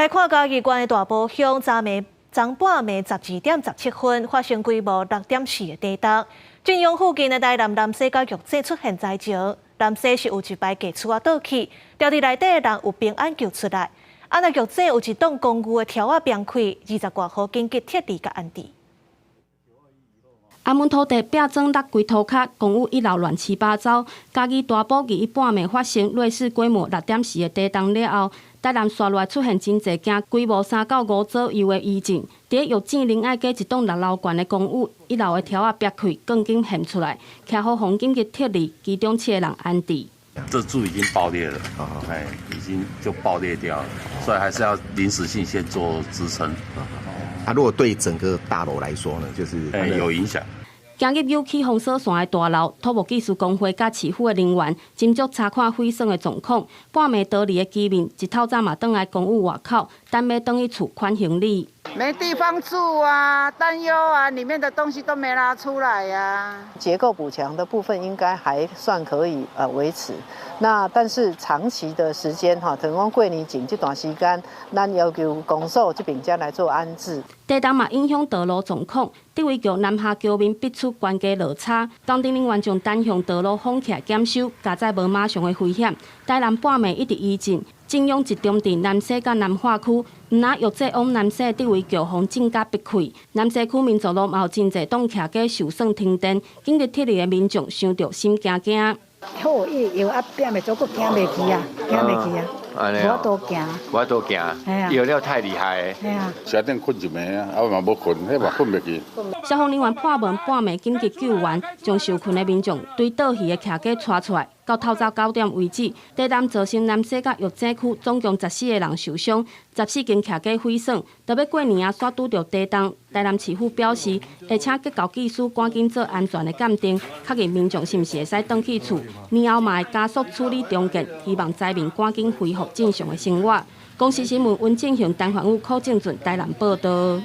来看嘉义县的大埔乡，昨暝半暝12:17发生规模6.4的地震。晋阳附近的台南西甲玉井出现灾情，南西是有一排架厝倒去，掉伫内底的人有平安救出来。那玉井有一栋公寓的条崩开，20多户紧急撤离甲安置。安门土地壁砖落规涂骹，公寓1楼乱七八糟。嘉义大埔2半暝发生类似规模6.4的地震了后，台南线内出现真侪件规模3到5左右的余震。伫玉井林爱街一栋6楼高的公寓，1楼的条壁开，更紧现出来，徛好防紧急撤离，其中7个人安置。这柱已经爆裂了，已经就爆裂掉了，所以还是要临时性先做支撑。如果对整个大楼来说呢，就是有影响。今日有起封锁线的大楼，土木技术工会甲市府的人员斟酌查看毁损的状况。半暝逃离的居民，一透早嘛转来公寓外口，等要转去厝款行李。没地方住啊，担忧啊，里面的东西都没拿出来呀。结构补强的部分应该还算可以维持，但是长期的时间哈，等讲过年前这段时间，咱要求公所这边才来做安置。地震嘛影响道路状况，地位局南下桥面逼出关街落差，工程人员将单向道路封起来检修，加载无马上的危险。台南半暝一直余震。晋阳集中伫南西甲南化区，毋但玉井往南西的地位局防正甲逼开，南西区民族路嘛有真侪栋徛架受损停电，紧急撤离的民众想到心惊惊。好，伊药点袂做，佫行袂去啊，行袂去啊，无法度行。无法度行，药了太厉害个。车顶困一暝啊，嘛无困，迄嘛困袂去。消防人员破门半暝紧急救援，将受困的民众对倒去的徛架拖出来。到透早9点为止，地震造成南西甲玉井区总共14个人受伤，14间徛架毁损。特别过年煞拄到地震，台南市府表示会请结构技师赶紧做安全的鉴定，确认民众是毋是会使转去厝。年后嘛会加速处理重建，希望灾民赶紧恢复正常的生活。公视新闻温正雄、陈焕武、柯正俊台南报道。